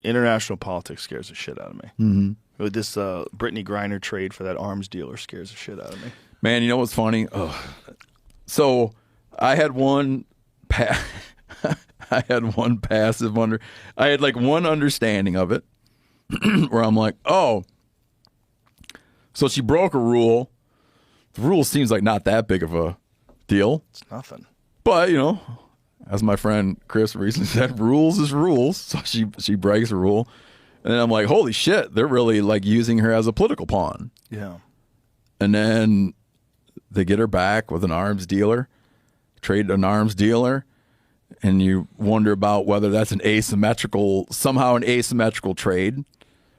International politics scares the shit out of me. Mm-hmm. With this Brittney Griner trade for that arms dealer scares the shit out of me. Man, you know what's funny? So I had one I had one passive I had like one understanding of it where I'm like, oh, so she broke a rule. The rule seems like not that big of a deal. It's nothing. But, you know, as my friend Chris recently said, rules is rules. So she breaks a rule. And then I'm like, holy shit, they're really like using her as a political pawn. Yeah. And then they get her back with an arms dealer, trade an arms dealer, and you wonder about whether that's somehow an asymmetrical trade.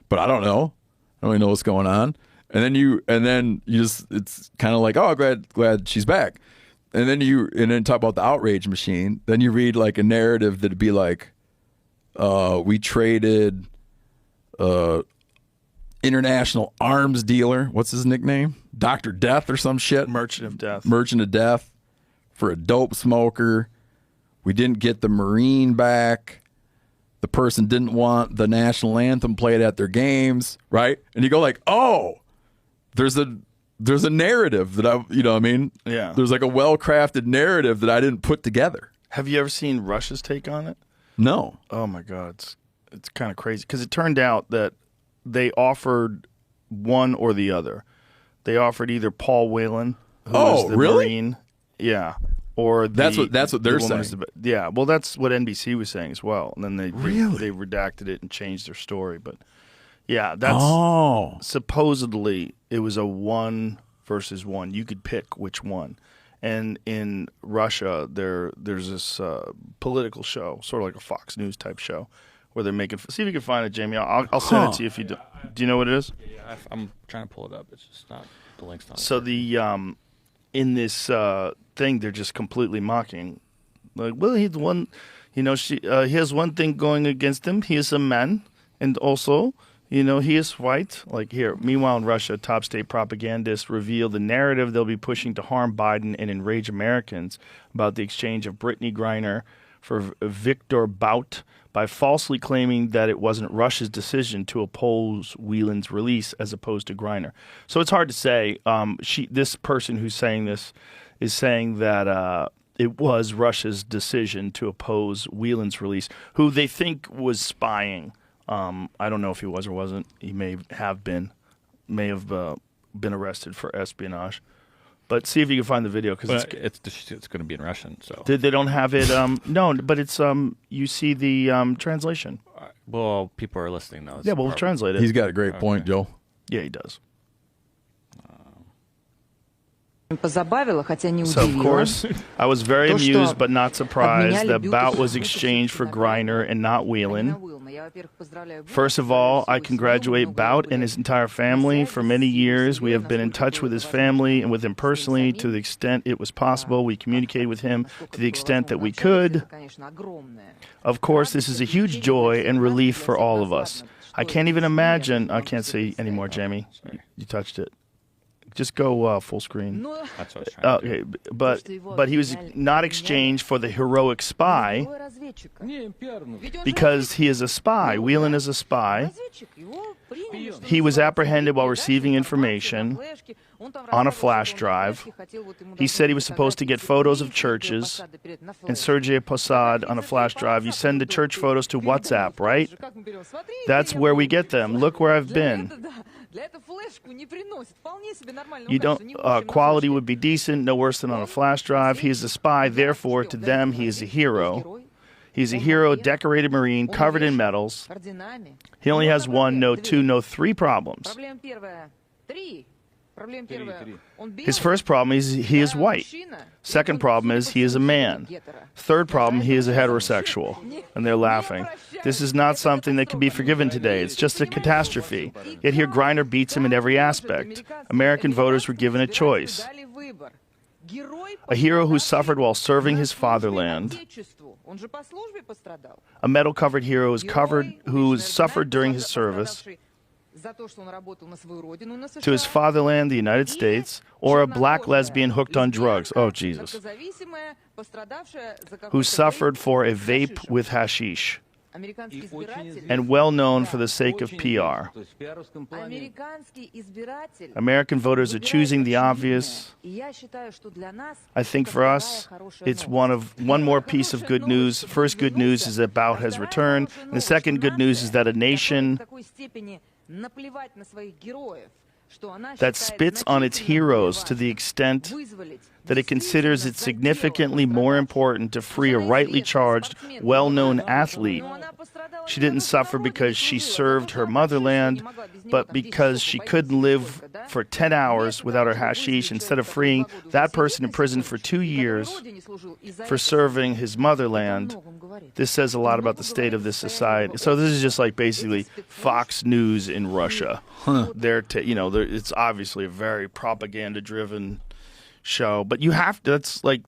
But I don't know. I don't even know what's going on. And then you just, it's kind of like, oh, glad she's back. And then talk about the outrage machine. Then you read like a narrative that'd be like, we traded international arms dealer. What's his nickname? Dr. Death or some shit. Merchant of Death. Merchant of Death for a dope smoker. We didn't get the Marine back. The person didn't want the national anthem played at their games, right? And you go like, oh, there's a narrative that you know what I mean? Yeah. There's like a well-crafted narrative that I didn't put together. Have you ever seen Russia's take on it? No. Oh my God, it's kind of crazy because it turned out that they offered one or the other. They offered either Paul Whelan, who was the really? Marine, yeah, or that's what they're saying. Yeah, well, that's what NBC was saying as well, and then they redacted it and changed their story. But yeah, that's supposedly it was a 1 versus 1. You could pick which one. And in Russia, there's this political show, sort of like a Fox News type show, where they're making. See if you can find it, Jamie. I'll send it to you if you do. Do you know what it is? Yeah, I'm trying to pull it up. It's just not the link's not. So in this thing, they're just completely mocking. Like, well, he's one. You know, he has one thing going against him. He is a man, and also, you know, he is white. Like here. Meanwhile, in Russia, top state propagandists reveal the narrative they'll be pushing to harm Biden and enrage Americans about the exchange of Brittney Griner for Victor Bout by falsely claiming that it wasn't Russia's decision to oppose Whelan's release as opposed to Griner. So it's hard to say. This person who's saying this is saying that it was Russia's decision to oppose Whelan's release, who they think was spying. I don't know if he was or wasn't. He may have been arrested for espionage. But see if you can find the video because it's going to be in Russian. So they don't have it. No, but it's you see the translation. Well, people are listening though. Yeah, we'll translate it. He's got a great point, Joe. Yeah, he does. So, of course, I was very amused but not surprised that Bout was exchanged for Griner and not Whelan. First of all, I congratulate Bout and his entire family. For many years, we have been in touch with his family and with him personally to the extent it was possible. We communicated with him to the extent that we could. Of course, this is a huge joy and relief for all of us. I can't even imagine. I can't say anymore, Jamie. You touched it. Just go full screen. That's what I was trying to do. But he was not exchanged for the heroic spy because he is a spy. Whelan is a spy. He was apprehended while receiving information on a flash drive. He said he was supposed to get photos of churches and Sergei Posad on a flash drive. You send the church photos to WhatsApp, right? That's where we get them. Look where I've been. You don't. Quality would be decent, no worse than on a flash drive. He is a spy, therefore, to them, he is a hero. He's a hero, decorated Marine, covered in medals. He only has 1, no 2, no 3 problems. His first problem is he is white. Second problem is he is a man. Third problem, he is a heterosexual. And they're laughing. This is not something that can be forgiven today. It's just a catastrophe. Yet here Griner beats him in every aspect. American voters were given a choice. A hero who suffered while serving his fatherland. A medal-covered hero who suffered during his service to his fatherland, the United States, or a black lesbian hooked on drugs. Oh, Jesus. Who suffered for a vape with hashish. Американский избиратель, and well known for the sake of PR. американский избиратель American voters are choosing the obvious. И я считаю, что для нас I think это for вторая us, хорошая it's новость. one more piece of good news. First good news is about his return. And the second good news is that a nation в такой степени наплевать на своих героев, что она that считает spits on its значительно heroes более to the extent вызволить that it considers it действительно significantly за more дело important to free a пострадавших. rightly charged, well-known athlete. Но она пострадала She не didn't потому, что suffer на because родине she служила, served her она вообще motherland, не могла без него but там 10 because часов she походить couldn't live сколько, да? for 10 hours Вместо without her того, чтобы hashish, вызволить instead of человека, freeing который 2 года that уже person in сидит prison на for секунде, 2 и который years родине служил, и за for это serving his это о motherland. многом говорит. This says a lot about the state of this society. So this is just like basically Fox News in Russia. It's obviously a very propaganda-driven show, but you have to. That's like